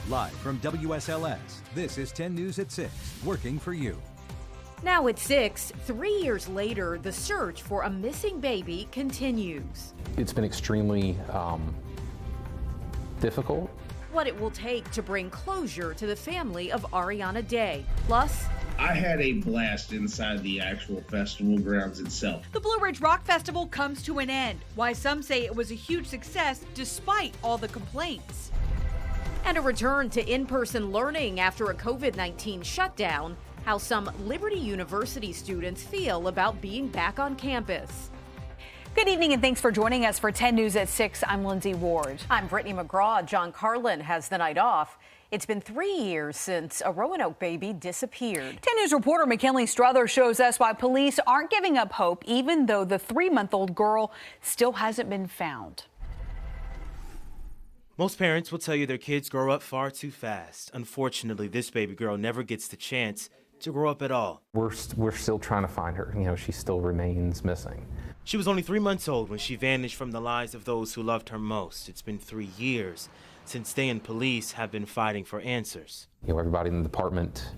Live from WSLS, this is 10 News at 6, working for you. Now at 6, 3 years later, the search for a missing baby continues. It's been extremely difficult. What it will take to bring closure to the family of Arieanna Day. Plus, I had a blast inside the actual festival grounds itself. the Blue Ridge Rock Festival comes to an end. Why some say it was a huge success despite all the complaints. And a return to in-person learning after a COVID-19 shutdown. How some Liberty University students feel about being back on campus. Good evening and thanks for joining us for 10 News at 6. I'm Lindsay Ward. I'm Brittany McGraw. John Carlin has the night off. It's been 3 years since a Roanoke baby disappeared. 10 News reporter McKinley Strother shows us why police aren't giving up hope, even though the 3-month-old girl still hasn't been found. Most parents will tell you their kids grow up far too fast. Unfortunately, this baby girl never gets the chance to grow up at all. We're still trying to find her. You know, she still remains missing. She was only 3 months old when she vanished from the lives of those who loved her most. It's been 3 years since they and police have been fighting for answers. You know, everybody in the department,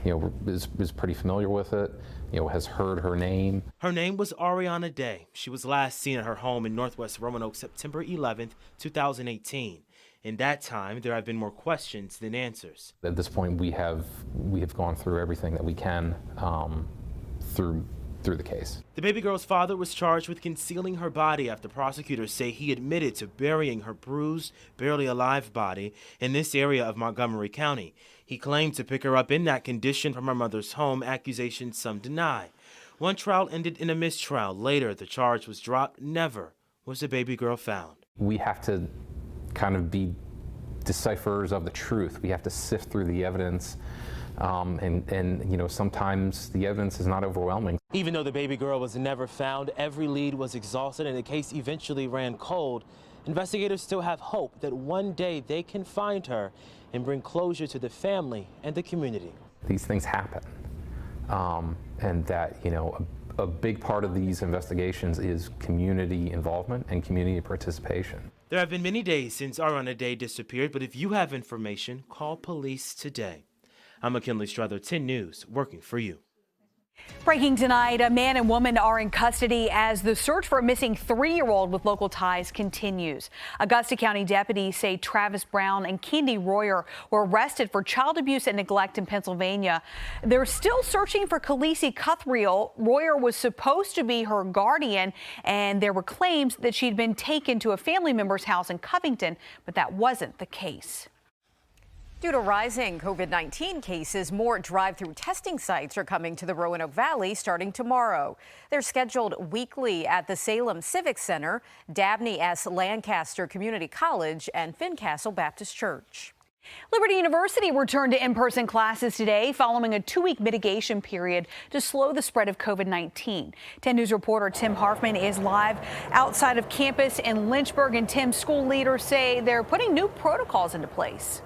you know, is pretty familiar with it, you know, has heard her name. Her name was Arieanna Day. She was last seen at her home in Northwest Roanoke September 11th, 2018. In that time, there have been more questions than answers. At this point, we have gone through everything that we can through the case. The baby girl's father was charged with concealing her body after prosecutors say he admitted to burying her bruised, barely alive body in this area of Montgomery County. He claimed to pick her up in that condition from her mother's home, accusations some deny. One trial ended in a mistrial. Later, the charge was dropped. Never was the baby girl found. We have to kind of be decipherers of the truth. We have to sift through the evidence, and you know, sometimes the evidence is not overwhelming. Even though the baby girl was never found, every lead was exhausted and the case eventually ran cold. Investigators still have hope that one day they can find her and bring closure to the family and the community. These things happen, and that, you know, a big part of these investigations is community involvement and community participation. There have been many days since Arieanna Day disappeared, but if you have information, call police today. I'm McKinley Strother, 10 News, working for you. Breaking tonight, a man and woman are in custody as the search for a missing 3-year-old with local ties continues. Augusta County deputies say Travis Brown and Candy Royer were arrested for child abuse and neglect in Pennsylvania. They're still searching for Khaleesi Cuthriel. Royer was supposed to be her guardian, and there were claims that she'd been taken to a family member's house in Covington, but that wasn't the case. Due to rising COVID-19 cases, more drive-thru testing sites are coming to the Roanoke Valley starting tomorrow. They're scheduled weekly at the Salem Civic Center, Dabney S. Lancaster Community College, and Fincastle Baptist Church. Liberty University returned to in-person classes today following a 2-week mitigation period to slow the spread of COVID-19. 10 News reporter Tim Harfman is live outside of campus in Lynchburg, and Tim, school leaders say they're putting new protocols into place.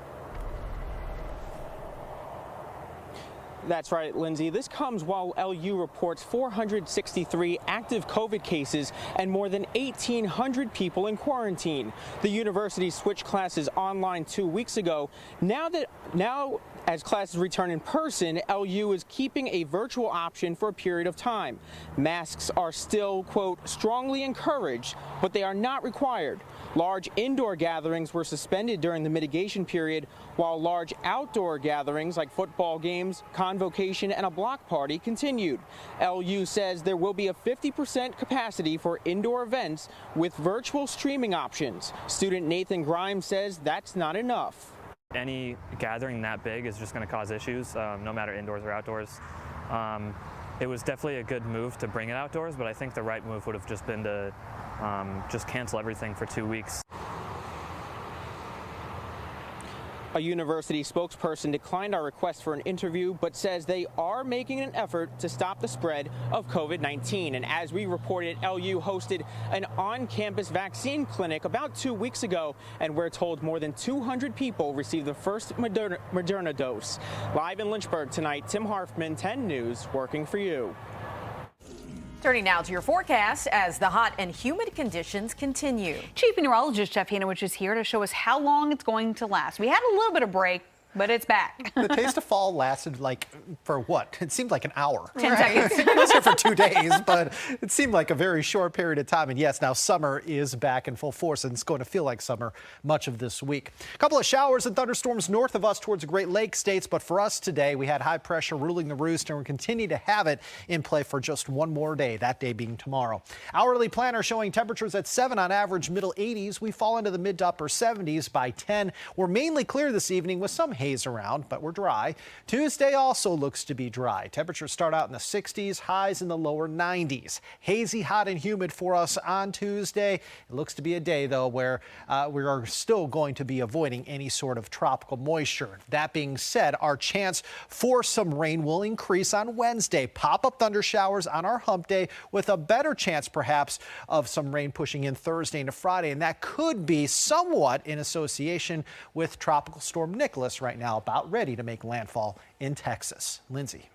That's right, Lindsay. This comes while LU reports 463 active COVID cases and more than 1,800 people in quarantine. The university switched classes online 2 weeks ago. Now, as classes return in person, LU is keeping a virtual option for a period of time. Masks are still, quote, strongly encouraged, but they are not required. Large indoor gatherings were suspended during the mitigation period, while large outdoor gatherings like football games, convocation, and a block party continued. LU says there will be a 50% capacity for indoor events with virtual streaming options. Student Nathan Grimes says that's not enough. Any gathering that big is just going to cause issues, no matter indoors or outdoors. It was definitely a good move to bring it outdoors, but I think the right move would have just been to just cancel everything for 2 weeks. A university spokesperson declined our request for an interview, but says they are making an effort to stop the spread of COVID-19. And as we reported, LU hosted an on-campus vaccine clinic about 2 weeks ago, and we're told more than 200 people received the first Moderna dose. Live in Lynchburg tonight, Tim Harfman, 10 News, working for you. Turning now to your forecast as the hot and humid conditions continue. Chief Meteorologist Jeff Hanowich is here to show us how long it's going to last. We had a little bit of break, but it's back. The taste of fall lasted for what? It seemed like an hour. 10 seconds. It was here for 2 days, but it seemed like a very short period of time. And yes, now summer is back in full force, and it's going to feel like summer much of this week. A couple of showers and thunderstorms north of us towards the Great Lakes states, but for us today, we had high pressure ruling the roost, and we'll continue to have it in play for just one more day, that day being tomorrow. Hourly planner showing temperatures at 7 on average, middle 80s. We fall into the mid to upper 70s by 10. We're mainly clear this evening with some haze around, but we're dry. Tuesday also looks to be dry. Temperatures start out in the 60s, highs in the lower 90s. Hazy, hot, and humid for us on Tuesday. It looks to be a day, though, where we are still going to be avoiding any sort of tropical moisture. That being said, our chance for some rain will increase on Wednesday. Pop-up thunder showers on our hump day with a better chance, perhaps, of some rain pushing in Thursday into Friday, and that could be somewhat in association with Tropical Storm Nicholas right now, about ready to make landfall in Texas. Lindsay.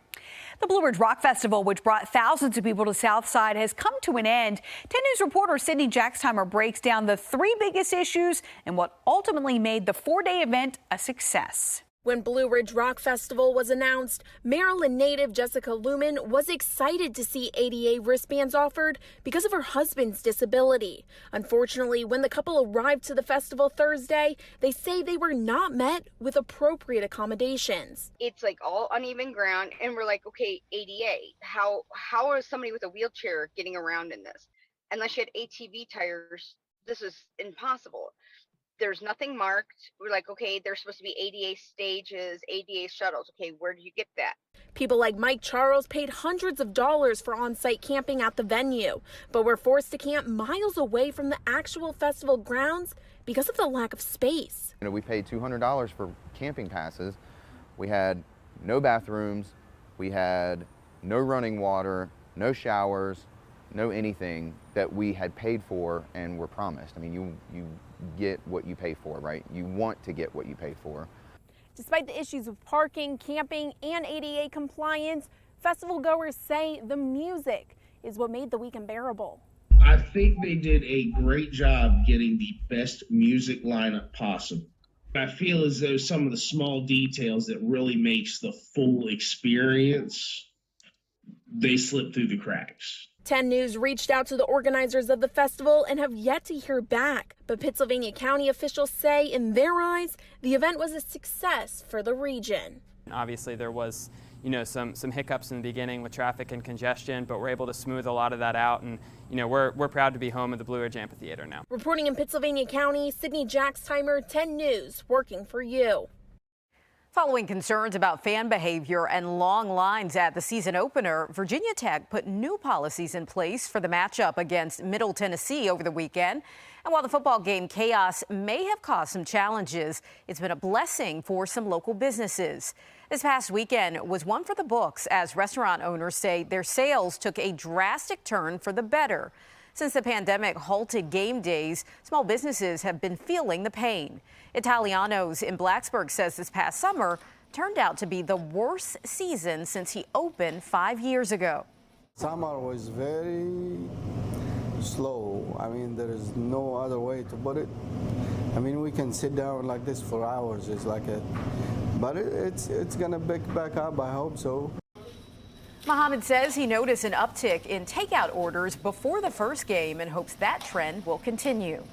The Blue Ridge Rock Festival, which brought thousands of people to Southside, has come to an end. 10 News reporter Sydney Jackstimer breaks down the 3 biggest issues and what ultimately made the 4-day event a success. When Blue Ridge Rock Festival was announced, Maryland native Jessica Lumen was excited to see ADA wristbands offered because of her husband's disability. Unfortunately, when the couple arrived to the festival Thursday, they say they were not met with appropriate accommodations. It's like all uneven ground, and we're like, okay, ADA, how is somebody with a wheelchair getting around in this? Unless you had ATV tires, this is impossible. There's nothing marked. We're like, okay, there's supposed to be ADA stages, ADA shuttles. Okay, where do you get that? People like Mike Charles paid hundreds of dollars for on-site camping at the venue, but were forced to camp miles away from the actual festival grounds because of the lack of space. We paid $200 for camping passes. We had no bathrooms. We had no running water, no showers, no anything that we had paid for and were promised. I mean, you get what you pay for, right? You want to get what you pay for. Despite the issues with parking, camping, and ADA compliance, festival goers say the music is what made the weekend bearable. I think they did a great job getting the best music lineup possible. I feel as though some of the small details that really makes the full experience, they slip through the cracks. 10 News reached out to the organizers of the festival and have yet to hear back. But Pittsylvania County officials say, in their eyes, the event was a success for the region. Obviously, there was, some hiccups in the beginning with traffic and congestion, but we're able to smooth a lot of that out. And, we're proud to be home at the Blue Ridge Amphitheater now. Reporting in Pittsylvania County, Sydney Jackstimer, 10 News, working for you. Following concerns about fan behavior and long lines at the season opener, Virginia Tech put new policies in place for the matchup against Middle Tennessee over the weekend. And while the football game chaos may have caused some challenges, it's been a blessing for some local businesses. This past weekend was one for the books, as restaurant owners say their sales took a drastic turn for the better. Since the pandemic halted game days, small businesses have been feeling the pain. Italiano's in Blacksburg says this past summer turned out to be the worst season since he opened 5 years ago. Summer was very slow. I mean, there is no other way to put it. I mean, we can sit down like this for hours. It's like it, but it's going to pick back up. I hope so. Mohammed says he noticed an uptick in takeout orders before the first game and hopes that trend will continue.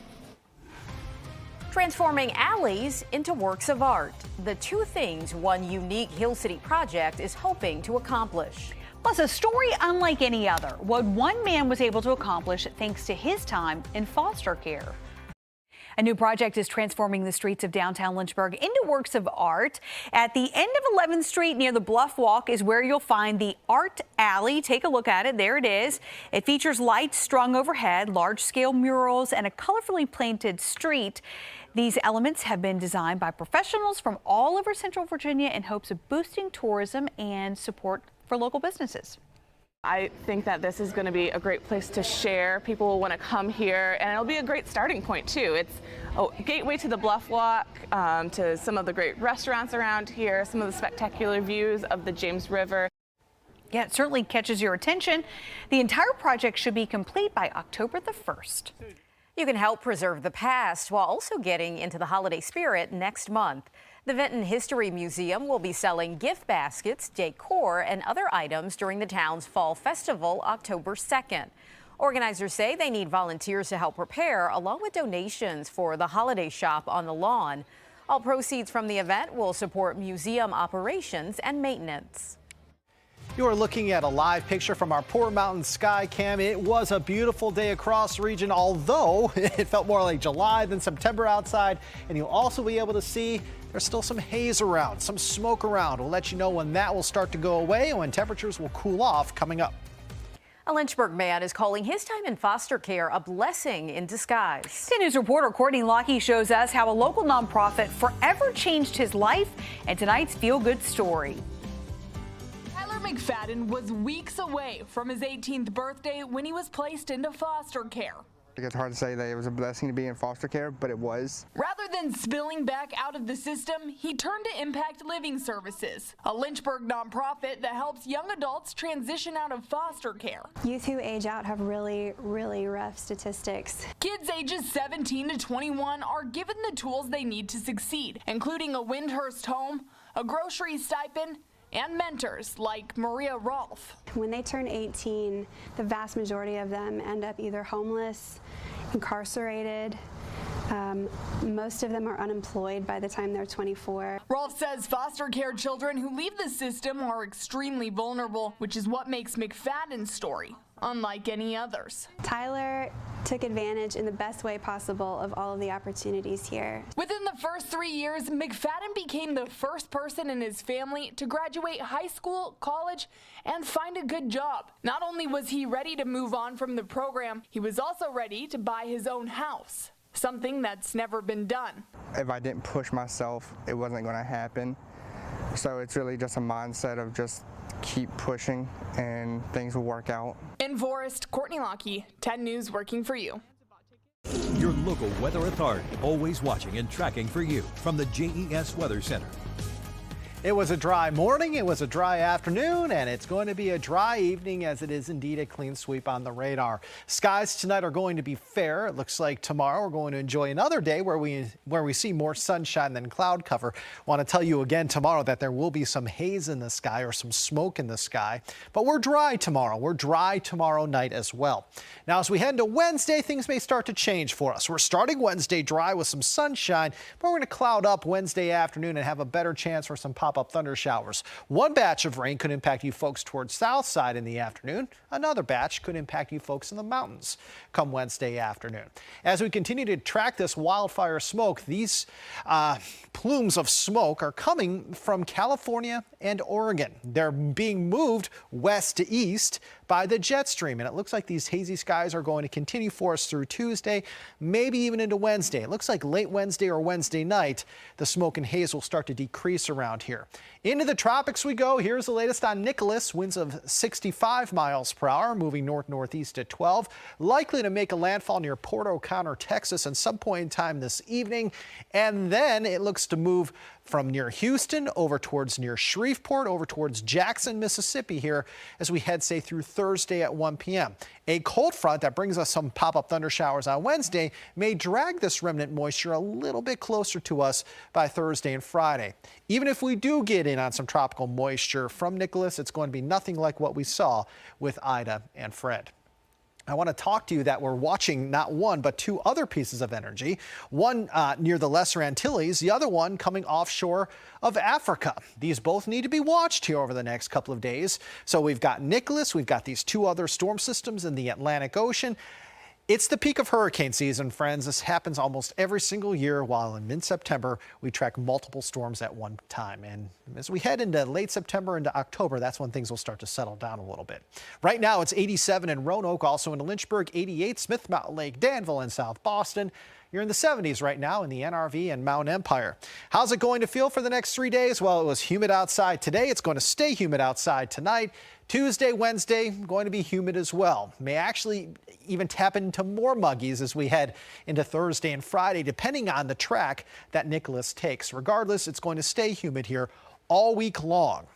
Transforming alleys into works of art. The 2 things one unique Hill City project is hoping to accomplish. Plus, a story unlike any other. What one man was able to accomplish thanks to his time in foster care. A new project is transforming the streets of downtown Lynchburg into works of art. At the end of 11th Street near the Bluff Walk is where you'll find the Art Alley. Take a look at it. There it is. It features lights strung overhead, large-scale murals, and a colorfully painted street. These elements have been designed by professionals from all over Central Virginia in hopes of boosting tourism and support for local businesses. I think that this is going to be a great place to share. People will want to come here, and it'll be a great starting point too. It's a gateway to the Bluff Walk, to some of the great restaurants around here, some of the spectacular views of the James River. Yeah, it certainly catches your attention. The entire project should be complete by October the 1st. You can help preserve the past while also getting into the holiday spirit next month. The Vinton History Museum will be selling gift baskets, decor, and other items during the town's Fall Festival, October 2nd. Organizers say they need volunteers to help prepare, along with donations for the holiday shop on the lawn. All proceeds from the event will support museum operations and maintenance. You are looking at a live picture from our Poor Mountain Sky Cam. It was a beautiful day across the region, although it felt more like July than September outside. And you'll also be able to see there's still some haze around, some smoke around. We'll let you know when that will start to go away and when temperatures will cool off coming up. A Lynchburg man is calling his time in foster care a blessing in disguise. 10 News reporter Courtney Lockie shows us how a local nonprofit forever changed his life and tonight's feel-good story. McFadden was weeks away from his 18th birthday when he was placed into foster care. It's hard to say that it was a blessing to be in foster care, but it was. Rather than spilling back out of the system, he turned to Impact Living Services, a Lynchburg nonprofit that helps young adults transition out of foster care. Youth who age out have really rough statistics. Kids ages 17 to 21 are given the tools they need to succeed, including a Windhurst home, a grocery stipend, and mentors like Maria Rolfe. When they turn 18, the vast majority of them end up either homeless, incarcerated. Most of them are unemployed by the time they're 24. Rolfe says foster care children who leave the system are extremely vulnerable, which is what makes McFadden's story unlike any others. Tyler took advantage in the best way possible of all of the opportunities here. Within the first 3 years, McFadden became the first person in his family to graduate high school, college, and find a good job. Not only was he ready to move on from the program, he was also ready to buy his own house, something that's never been done. If I didn't push myself, it wasn't going to happen. So it's really just a mindset of just keep pushing and things will work out. In Forest, Courtney Lockie, 10 News working for you. Your local weather authority, always watching and tracking for you from the JES Weather Center. It was a dry morning, it was a dry afternoon, and it's going to be a dry evening as it is indeed a clean sweep on the radar. Skies tonight are going to be fair. It looks like tomorrow we're going to enjoy another day where we see more sunshine than cloud cover. Want to tell you again tomorrow that there will be some haze in the sky or some smoke in the sky, but we're dry tomorrow. We're dry tomorrow night as well. Now, as we head into Wednesday, things may start to change for us. We're starting Wednesday dry with some sunshine, but we're going to cloud up Wednesday afternoon and have a better chance for some pop-up thunder showers. One batch of rain could impact you folks towards south side in the afternoon. Another batch could impact you folks in the mountains come Wednesday afternoon. As we continue to track this wildfire smoke, these plumes of smoke are coming from California and Oregon. They're being moved west to east by the jet stream, and it looks like these hazy skies are going to continue for us through Tuesday, maybe even into Wednesday. It looks like late Wednesday or Wednesday night, the smoke and haze will start to decrease around here. Into the tropics we go. Here's the latest on Nicholas. Winds of 65 miles per hour, moving north-northeast at 12. Likely to make a landfall near Port O'Connor, Texas at some point in time this evening. And then it looks to move from near Houston over towards near Shreveport, over towards Jackson, Mississippi here as we head, say, through Thursday at 1 p.m. A cold front that brings us some pop-up thunder showers on Wednesday may drag this remnant moisture a little bit closer to us by Thursday and Friday. Even if we do get in on some tropical moisture from Nicholas, it's going to be nothing like what we saw with Ida and Fred. I want to talk to you that we're watching not one, but two other pieces of energy. One near the Lesser Antilles, the other one coming offshore of Africa. These both need to be watched here over the next couple of days. So we've got Nicholas, we've got these two other storm systems in the Atlantic Ocean. It's the peak of hurricane season, friends. This happens almost every single year, while in mid-September, we track multiple storms at one time. And as we head into late September into October, that's when things will start to settle down a little bit. Right now, it's 87 in Roanoke, also in Lynchburg, 88, Smith Mountain Lake, Danville, and South Boston. You're in the 70s right now in the NRV and Mount Empire. How's it going to feel for the next 3 days? Well, it was humid outside today. It's going to stay humid outside tonight. Tuesday, Wednesday, going to be humid as well. May actually even tap into more muggies as we head into Thursday and Friday, depending on the track that Nicholas takes. Regardless, it's going to stay humid here all week long.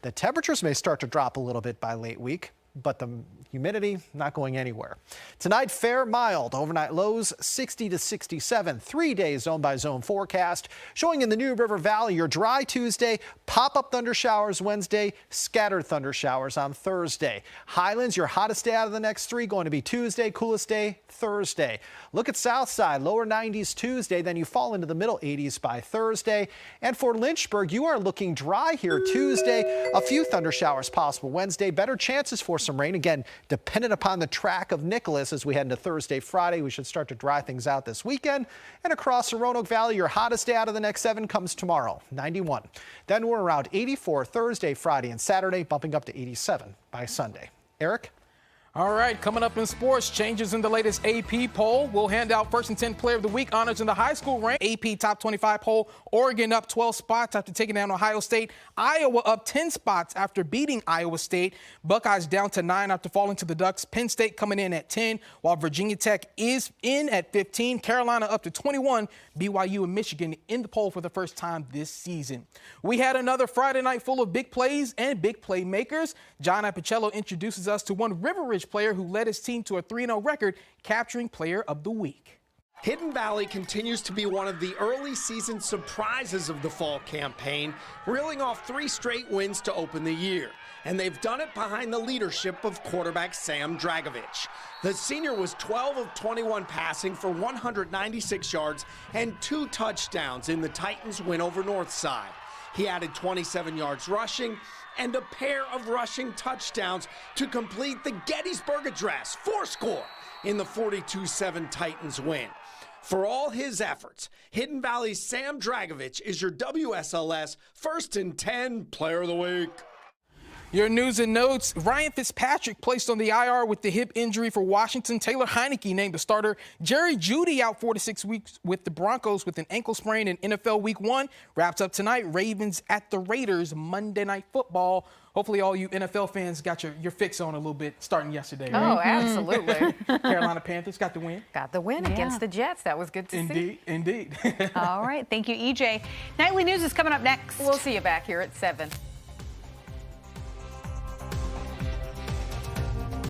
The temperatures may start to drop a little bit by late week, but the humidity not going anywhere. Tonight, fair mild. Overnight lows 60 to 67. 3 days zone by zone forecast. Showing in the New River Valley, your dry Tuesday, pop-up thunder showers Wednesday, scattered thunder showers on Thursday. Highlands, your hottest day out of the next 3, going to be Tuesday, coolest day Thursday. Look at Southside, lower 90s Tuesday, then you fall into the middle 80s by Thursday. And for Lynchburg, you are looking dry here Tuesday. A few thunder showers possible Wednesday. Better chances for some rain. Again, dependent upon the track of Nicholas as we head into Thursday, Friday. We should start to dry things out this weekend. And across the Roanoke Valley, your hottest day out of the next 7 comes tomorrow, 91. Then we're around 84 Thursday, Friday, and Saturday, bumping up to 87 by Sunday. Eric? All right, coming up in sports, changes in the latest AP poll. We'll hand out first and 10 player of the week honors in the high school rank. AP top 25 poll, Oregon up 12 spots after taking down Ohio State. Iowa up 10 spots after beating Iowa State. Buckeyes down to 9 after falling to the Ducks. Penn State coming in at 10, while Virginia Tech is in at 15. Carolina up to 21. BYU and Michigan in the poll for the first time this season. We had another Friday night full of big plays and big playmakers. John Apichello introduces us to one River Ridge player who led his team to a 3-0 record, capturing Player of the Week. Hidden Valley continues to be one of the early season surprises of the fall campaign, reeling off 3 straight wins to open the year. And they've done it behind the leadership of quarterback Sam Dragovich. The senior was 12 of 21 passing for 196 yards and 2 touchdowns in the Titans' win over Northside. He added 27 yards rushing and a pair of rushing touchdowns to complete the Gettysburg Address, 4-score in the 42-7 Titans win. For all his efforts, Hidden Valley's Sam Dragovich is your WSLS First and 10 Player of the Week. Your news and notes, Ryan Fitzpatrick placed on the IR with the hip injury for Washington. Taylor Heineke named the starter. Jerry Jeudy out 4 to 6 weeks with the Broncos with an ankle sprain in NFL Week 1. Wraps up tonight, Ravens at the Raiders, Monday Night Football. Hopefully all you NFL fans got your fix on a little bit starting yesterday. Right? Oh, absolutely. Carolina Panthers got the win. Got the win against the Jets. That was good to see. Indeed. All right. Thank you, EJ. Nightly News is coming up next. We'll see you back here at 7.